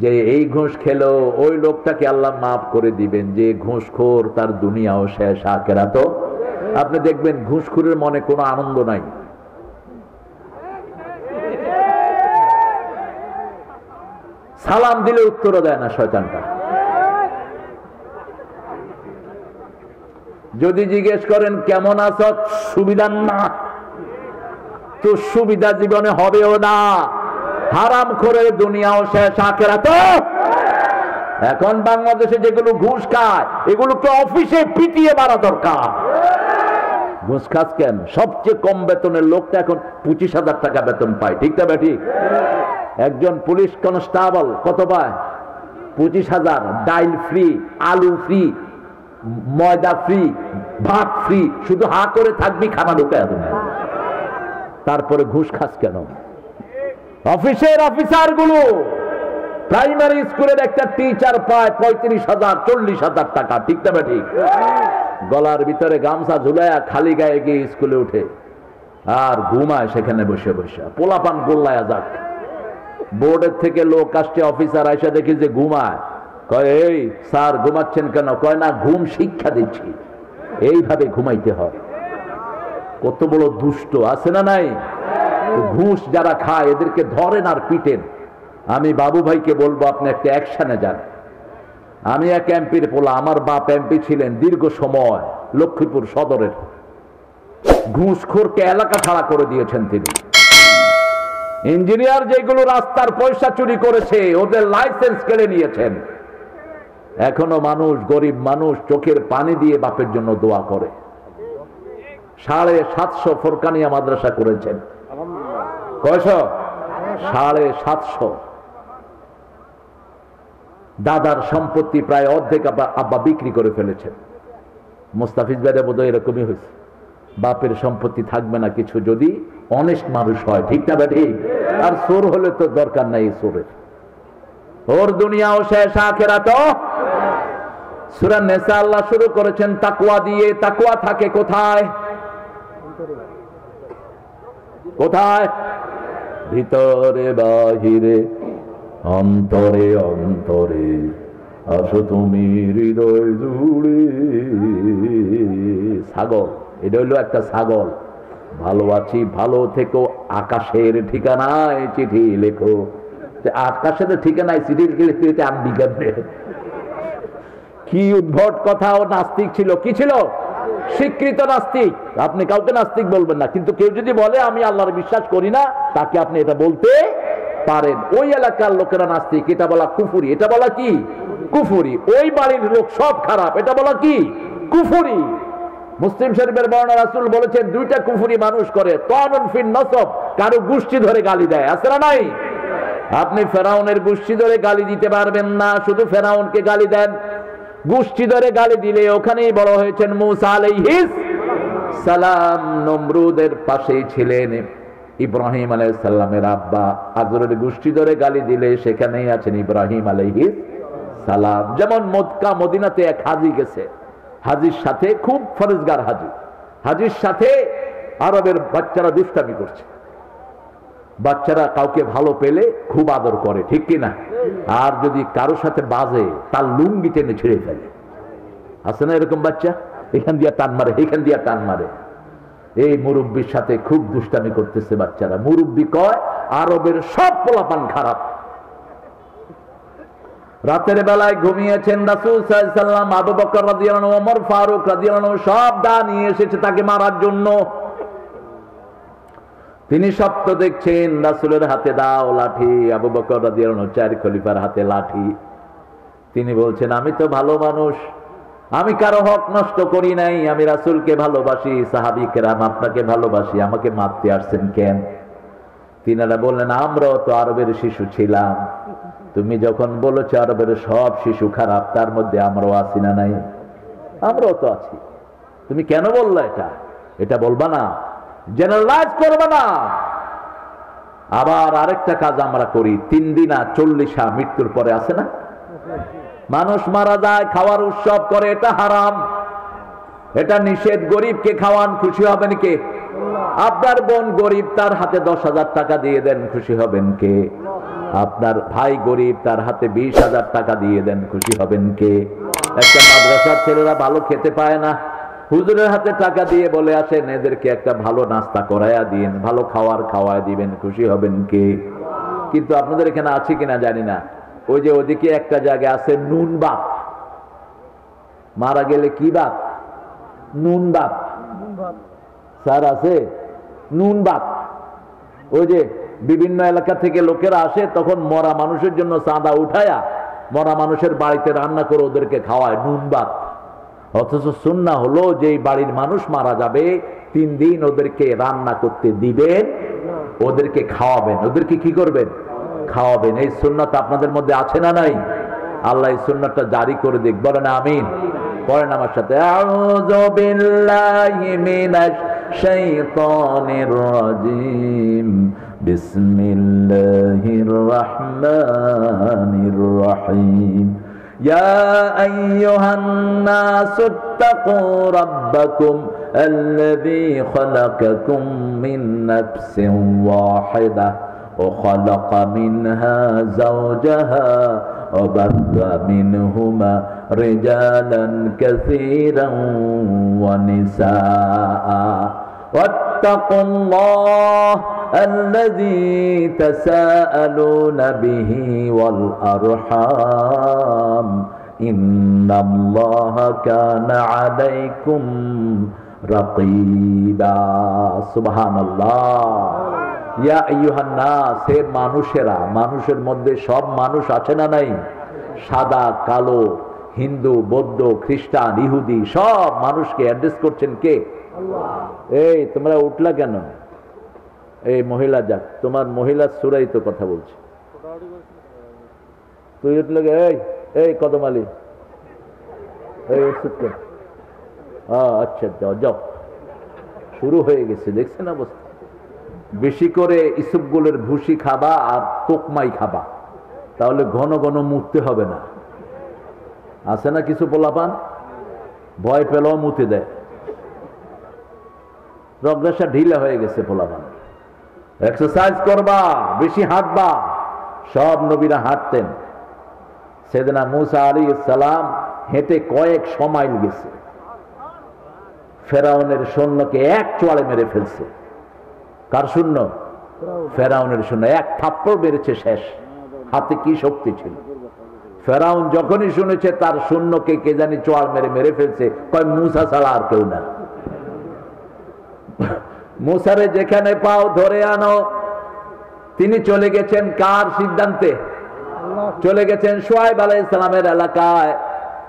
যে এই ঘুষ খেলো ওই লোকটাকে আল্লাহ মাফ করে দিবেন, যে ঘুষখোর তার দুনিয়াও শেষ আখিরাতও। আপনি দেখবেন ঘুষখোরের মনে কোনো আনন্দ নাই। সালাম দিলে উত্তরও দেয় না শয়তানটা। যদি জিজ্ঞেস করেন কেমন আছো, সুবিধা না, তো সুবিধা জীবনে হবেও না, হারাম করে দুনিয়াও শেষ আখিরাতও। এখন বাংলাদেশে যেগুলো ঘুষ খায় এগুলোকে অফিসে পিটিয়ে মারা দরকার। ঘুষ খাস কেন? সবচেয়ে কম বেতনের লোকটা এখন 25,000 টাকা বেতন পায়, ঠিক না ঠিক? একজন পুলিশ কনস্টেবল কত পায়? 25,000। ডাইল ফ্রি, আলু ফ্রি, ময়দা ফ্রি, ভাত ফ্রি, শুধু হা করে থাকবি, খানা ঢুকায় দেবে। তারপরে ঘুষ খাস কেন? অফিসের অফিসার গুলো, প্রাইমারি স্কুলের একটা টিচার পায় 35,000 40,000 টাকা, ঠিক না ঠিক? গলার ভিতরে গামছা ঝুলায়া খালি গায়ে গিয়ে স্কুলে উঠে আর ঘুমায় সেখানে বসে বসে। পোলাপান গোল্লায়া যাক, বোর্ডের থেকে লোক আসছে, অফিসার আইসা দেখি যে ঘুমায়, কয় এই স্যার ঘুমাচ্ছেন কেন? কয় না, ঘুম শিক্ষা দিচ্ছি, এইভাবে ঘুমাইতে হয়। কত বড় দুষ্ট আছে না নাই? ঘুষ যারা খায় এদেরকে ধরেন আর পিটেন। আমি বাবু ভাইকে বলবো আপনি একটা অ্যাকশনে যান। আমি এক এমপির পোলা, আমার বাপ এমপি ছিলেন দীর্ঘ সময় লক্ষ্মীপুর সদরের। ঘুষখোরকে এলাকা ছাড়া করে দিয়েছেন তিনি। ইঞ্জিনিয়ার যেগুলো রাস্তার পয়সা চুরি করেছে ওদের লাইসেন্স কেড়ে নিয়েছেন। এখনো মানুষ, গরিব মানুষ চোখের পানি দিয়ে বাপের জন্য দোয়া করে। 750 ফোরকানিয়া মাদ্রাসা করেছেন। কয়শো? 750। দাদার সম্পত্তি প্রায় অর্ধেক আব্বা বিক্রি করে ফেলেছেন। মুস্তাফিজ ভাইরা বোধহয় এরকমই হয়েছে। বাপের সম্পত্তি থাকবে না কিছু যদি অনেস্ট মানুষ হয়, ঠিক না ঠিক? আর চোর হলে তো দরকার নাই চোরের, ওর দুনিয়াও শেষ আখিরাতও। সূরা নিসা আল্লাহ শুরু করেছেন তাকওয়া দিয়ে। তাকওয়া থাকে কোথায়? কোথায়? ভিতরে বাহিরে, অন্তরে অন্তরে, আসো তুমি হৃদয় জুড়ে। ছাগল, এটা হইলো একটা ছাগল। ভালো আছি, ভালো থেকো, আকাশের ঠিকানায় চিঠি লেখো। আকাশের ঠিকানায় চিঠি লিখতে আমি কেমনে? কি উদ্ভট কথা! ও নাস্তিক ছিল। কি ছিল? স্বীকৃত নাস্তিক। আপনি কাউকে নাস্তিক বলবেন না, কিন্তু কেউ যদি বলে আমি আল্লাহর বিশ্বাস করি না, তাকে আপনি এটা বলতে পারেন। ওই এলাকার লোকেরা নাস্তিক, এটা বলা কুফুরি। এটা বলা কি? কুফুরি। ওই বাড়ির লোক সব খারাপ, এটা বলা কি? কুফুরি। মুসলিম শরীফের বর্ণনা রাসূল বলেছেন দুইটা কুফুরি মানুষ করে। তানুন ফিন নসব, কারো গোষ্ঠী ধরে গালি দেয়, আছে না নাই? আপনি ফেরাউনের গোষ্ঠী ধরে গালি দিতে পারবেন না, শুধু ফেরাউনকে গালি দেন। গোষ্ঠী ধরে গালি দিলে ওখানেই বড় হয়েছেন মূসা আলাইহিস সালাম। নমরুদের পাশেই ছিলেন ইব্রাহিম আলাইহিস সালামের আব্বা। আজরের গোষ্ঠী ধরে গালি দিলে সেখানেই আছেন ইব্রাহিম আলাইহিস সালাম। যেমন মক্কা মদিনাতে এক হাজি গেছে, হাজির সাথে খুব ফরজগার হাজি, হাজির সাথে আরবের বাচ্চারা দুষ্টামি করছে। বাচ্চারা কাউকে ভালো পেলে খুব আদর করে, ঠিক কিনা? আর যদি কারোর সাথে বাজে তার লুঙ্গি টেনে ছেড়ে ফেলে। আছে না এরকম বাচ্চা? এখান দিয়া টান মারে, এখান দিয়া টান মারে। এই মুরব্বীর সাথে খুব দুষ্টামি করতেছে বাচ্চারা। মুরব্বী কয় আরবের সব পোলাপান খারাপ। রাতের বেলায় ঘুমিয়েছেন রাসূল সাল্লাল্লাহু আলাইহি ওয়াসাল্লাম, আবু বকর রাদিয়াল্লাহু আনহু, ওমর ফারুক রাদিয়াল্লাহু আনহু সব দা নিয়ে এসেছে তাকে মারার জন্য। তিনি স্বপ্ন দেখছেন রাসূলের হাতে দাও লাঠি, আবু বকর রাদিয়াল্লাহু আনহু 4 খলিফার হাতে লাঠি। তিনি বলছেন আমি তো ভালো মানুষ, আমি কারো হক নষ্ট করি নাই, আমি রাসূলকে ভালোবাসি, সাহাবী কেরাম আপনাকে ভালোবাসি, আমাকে মারতে আসছেন কেন? তিনারা বললেন আমরাও তো আরবের শিশু ছিলাম, তুমি যখন বলেছো আরবের সব শিশু খারাপ, তার মধ্যে আমরাও আছি না নাই? আমরাও তো আছি। তুমি কেন বললে এটা? এটা বলবা না, জেনারেলাইজ করবে না। আবার আরেকটা কাজ আমরা করি, 3 দিনা 40 মৃত্যুর পরে, আছে না? মানুষ মারা যায়, খাওয়ার উৎসব করে, এটা হারাম, এটা নিষেধ। গরিবকে খাওয়ান, খুশি হবেন কে? আপনার বোন গরিব, তার হাতে 10,000 টাকা দিয়ে দেন, খুশি হবেন কে? আপনার ভাই গরিব, তার হাতে 20,000 টাকা দিয়ে দেন, খুশি হবেন কে? একটা মাদ্রাসার ছেলেরা ভালো খেতে পায় না, হুজুরের হাতে টাকা দিয়ে বলে আসেন এদেরকে একটা ভালো নাস্তা করায়া দিন, ভালো খাওয়ার খাওয়ায় দিবেন, খুশি হবেন কে? কিন্তু আপনাদের এখানে আছে কিনা জানি না, ওই যে ওদিকে একটা জায়গায় আছে নুন বাপ, মারা গেলে কি বাপ? নুন বাপ। স্যার আছে নুন বাপ। ওই যে বিভিন্ন এলাকা থেকে লোকেরা আসে, তখন মরা মানুষের জন্য চাঁদা উঠায়া মরা মানুষের বাড়িতে রান্না করে ওদেরকে খাওয়ায়, নুন বাপ। অথচ সুন্নাহ হলো যে বাড়ির মানুষ মারা যাবে 3 দিন ওদেরকে রান্না করতে দিবেন, ওদেরকে খাওয়াবেন। ওদেরকে কি করবেন? খাওয়াবেন। এই সুন্নাত আপনাদের মধ্যে আছে না নাই? আল্লাহ এই সুন্নাতটা জারি করে দিক, বলেন আমিন। পড়েন আমার সাথে, আউযু বিল্লাহি মিনাশ শাইতানির রাজিম, বিসমিল্লাহির রাহমানির রহিম। ইয়া আইয়ুহান নাসু ইত্তাকু রাব্বাকুম আল্লাযী খালাকাকুম মিন নাফসিন ওয়াহিদাহ وخلق منها زوجها وبث منهما رجالا كثيرا ونساء واتقوا الله الذي تساءلون به والأرحام إن الله كان عليكم رقيبا سبحان الله। ইয়া আইয়ুহান নাস, হে মানুষেরা, মানুষের মধ্যে সব মানুষ আছে না নাই? সাদা কালো, হিন্দু বৌদ্ধ খ্রিস্টান ইহুদি সব মানুষকে অ্যাড্রেস করছেন কে? আল্লাহ। এই তোমরা উঠলা কেন? এই মহিলা যাক, তোমার মহিলা সুরাই তো কথা বলছে, তুই উঠল গে? এই কদম আলী, এই উঠছে। আচ্ছা যাও যাও, শুরু হয়ে গেছে, দেখছেন অবস্থা। বেশি করে ইসুপগুলোর ভুসি খাবা আর তোকমাই খাবা, তাহলে ঘন ঘন মুততে হবে না। আছে না কিছু পোলাপান, ভয় পেলেও মুতে দেয়, রগরেশা ঢিলা হয়ে গেছে পোলাপান। এক্সারসাইজ করবা, বেশি হাঁটবা। সব নবীরা হাঁটতেন। সেদিনা মুসা আলাইহিস সালাম হেঁটে কয়েকশো মাইল গেছে, ফেরাউনের সৈন্যকে এক চোয়ালে মেরে ফেলছে। কার শূন্য? ফেরাউনের শূন্য। এক থাপ্পড় বেড়েছে, শেষ। হাতে কি শক্তি ছিল! ফেরাউন যখনই শুনেছে তার শূন্যকে কে জানি চোয়াল মেরে মেরে ফেলছে, কয় মুসা ছাড়া আর কেউ না। মুসারে যেখানে পাও ধরে আনো। তিনি চলে গেছেন কার সিদ্ধান্তে? চলে গেছেন শুআয়ব আলাইহিস সালামের এলাকায়।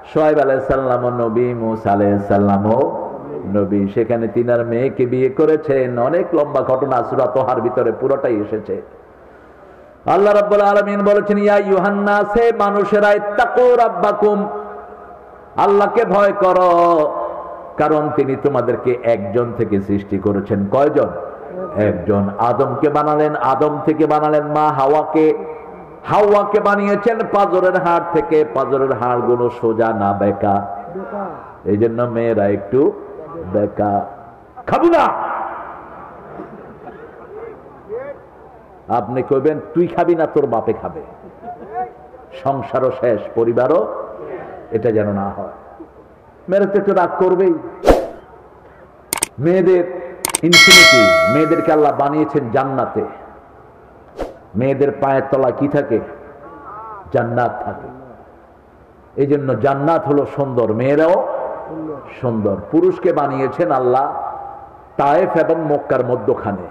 শুআয়ব আলাইহিস সালাম নবী, মুসা আলাইহিস সালামও নবী। সেখানে তিনার মেয়েকে বিয়ে করেছেন। অনেক লম্বা ঘটনা, সূরা তোহার ভিতরে পুরোটাই এসেছে। আল্লাহ রাব্বুল আলামিন বলেছেন, ইয়া আইয়ুহান নাস, হে মানুষেরা, ইত্তাকু রাব্বাকুম, আল্লাহকে ভয় করো, কারণ তিনি তোমাদেরকে একজন থেকে সৃষ্টি করেছেন। কয়জন? একজন। আদমকে বানালেন, আদম থেকে বানালেন মা হাওয়াকে, হাওয়াকে বানিয়েছেন পাঁজরের হাড় থেকে। পাঁজরের হাড় গুলো সোজা না বেঁকা, এই জন্য মেয়েরা একটু বেঁকা। খাবো না, আপনি কইবেন তুই খাবি না, তোর বাপে খাবে। সংসারও শেষ, পরিবারও। এটা যেন না হয়। মেয়েরা তো একটু রাগ করবেই। মেয়েদের ইনফিনিটি, মেয়েদেরকে আল্লাহ বানিয়েছেন জান্নাতে। মেয়েদের পায়ের তলা কি থাকে? জান্নাত থাকে। এই জন্য জান্নাত হলো সুন্দর, মেয়েরাও সুন্দর। পুরুষকে বানিয়েছেন আল্লাহ তায়েফ এবং মক্কার মধ্যখানে।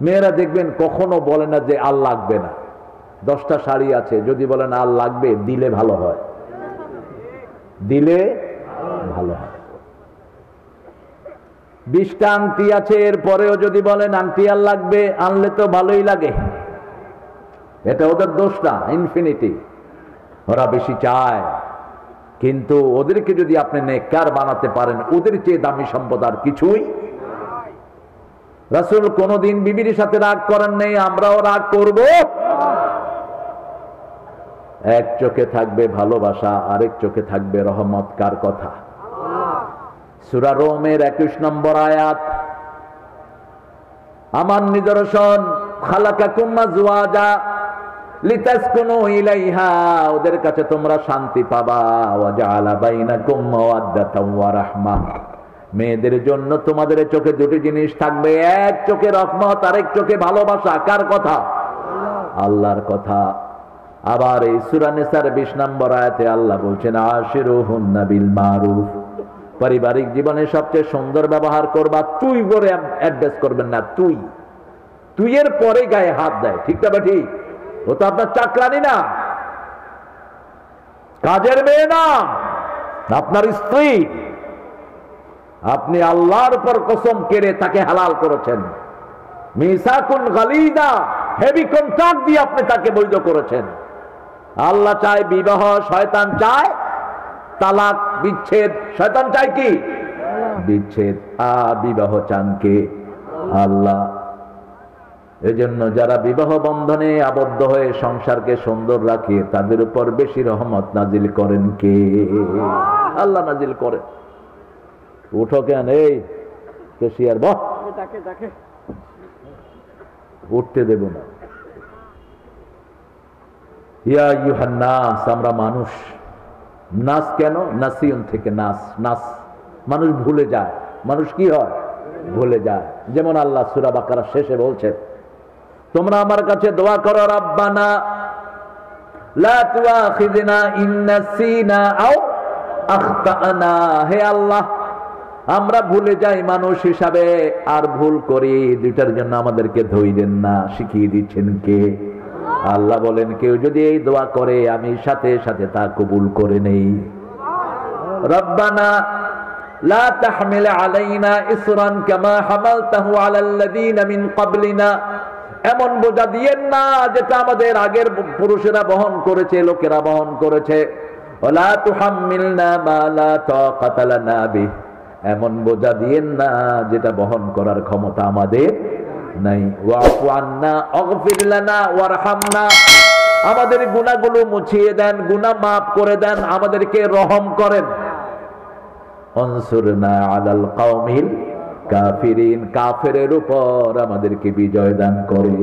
মেয়েরা দেখবেন কখনো বলে না যে আল লাগবে না। 10টা শাড়ি আছে, যদি বলেন আল লাগবে, দিলে ভালো হয়, দিলে ভালো হয়। 20টা আংটি আছে, এরপরেও যদি বলেন আংটি আর লাগবে, আনলে তো ভালোই লাগে। এটা ওদের দোষ না, ইনফিনিটি। ওরা বেশি চায়, কিন্তু ওদেরকে যদি আপনি নেককার বানাতে পারেন, ওদের চেয়ে দামি সম্পদ আর কিছুই। রাসূল কোনদিন বিবির সাথে রাগ করেন নাই, আমরাও রাগ করব। এক চোখে থাকবে ভালোবাসা, আরেক চোখে থাকবে রহমত। কার কথা? সূরা রোমের 21 নম্বর আয়াত। আমার নিদর্শন, খালাকাকুম আজওয়াজা, লিতাসকুনু ইলাইহা, ওদের কাছে তোমরা শান্তি পাবা। ওয়া জাআলা বাইনাকুম মাওয়াদ্দাতাও ওয়া রাহমাহ, মেয়েদের জন্য তোমাদের চোখে দুটি জিনিস থাকবে, এক চোখে রহমত, আরেক চোখে ভালোবাসা। কার কথা? আল্লাহর কথা। আবার এই সূরা নিসার 20 নম্বর আয়াতে আল্লাহ বলছেন আশিরুহুন্না বিল মারুফ, পারিবারিক জীবনে সবচেয়ে সুন্দর ব্যবহার করবা। তুই করে অ্যাড্রেস করবেন না, তুই তুই এর পরে গায়ে হাত দেয়, ঠিক না? ঠিক, ও তো আপনার চাকরানি না, কাজের মেয়ে না, আপনার স্ত্রী। আপনি আল্লাহর উপর কসম কেড়ে তাকে হালাল করেছেন, মিসাকুন গালিদা, হেভি কন্ট্রাক্ট দিয়ে আপনি তাকে বৈধ করেছেন। আল্লাহ চায় বিবাহ, শয়তান চায় তালাক, বিচ্ছেদ। শয়তান চায় কি? বিচ্ছেদ। বিবাহ চান কে? আল্লাহ। এজন্য যারা বিবাহ বন্ধনে আবদ্ধ হয়ে সংসারকে সুন্দর রাখে, তাদের উপর বেশি রহমত নাজিল করেন কে? আল্লাহ নাজিল করেন। উঠো কেন, এই কেশিয়ার বহ, উঠতে দেব না। ইয়া আইয়ুহান নাস, আমরা মানুষ। নাস কেন? নাসিয়ন থেকে নাস, নাস মানুষ ভুলে যায়। মানুষ কি হয়? ভুলে যায়। যেমন আল্লাহ সূরা বাকারা শেষে বলছেন, তোমরা আমার কাছে দোয়া করো, রাব্বানা লা তুআখিযনা ইন নাসিনা আও আখতানা, হে আল্লাহ আমরা ভুলে যাই মানুষ হিসাবে, আর ভুল করি, দুইটার জন্য আমাদেরকে ধইরেন না। শিখিয়ে দিচ্ছেন কে? আল্লাহ বলেন, কেউ যদি এই দোয়া করে আমি সাথে সাথে তা কবুল করে নেই। রব্বানা লা তাহমিল আলাইনা ইসরান কামা হামালতাহু আলাল্লাযীনা মিন ক্বাবলিনা, এমন বোঝা দিয়েন না যেটা আমাদের আগের পুরুষেরা বহন করেছে, লোকেরা বহন করেছে। ওয়ালা তুহাম্মিলনা মা লা তাকাতা লানা বিহি, এমন বোঝা দিয়েন না যেটা বহন করার ক্ষমতা আমাদের নাই। ওয়াফু আন্না আগফির লানা ওয়ারহামনা, আমাদের গুনাহগুলো মুছিয়ে দেন, গুনাহ মাফ করে দেন, আমাদেরকে রহম করেন। আনসুরনা আলাল কওমিল কাফিরিন, কাফেরের উপর আমাদেরকে বিজয় দান করেন।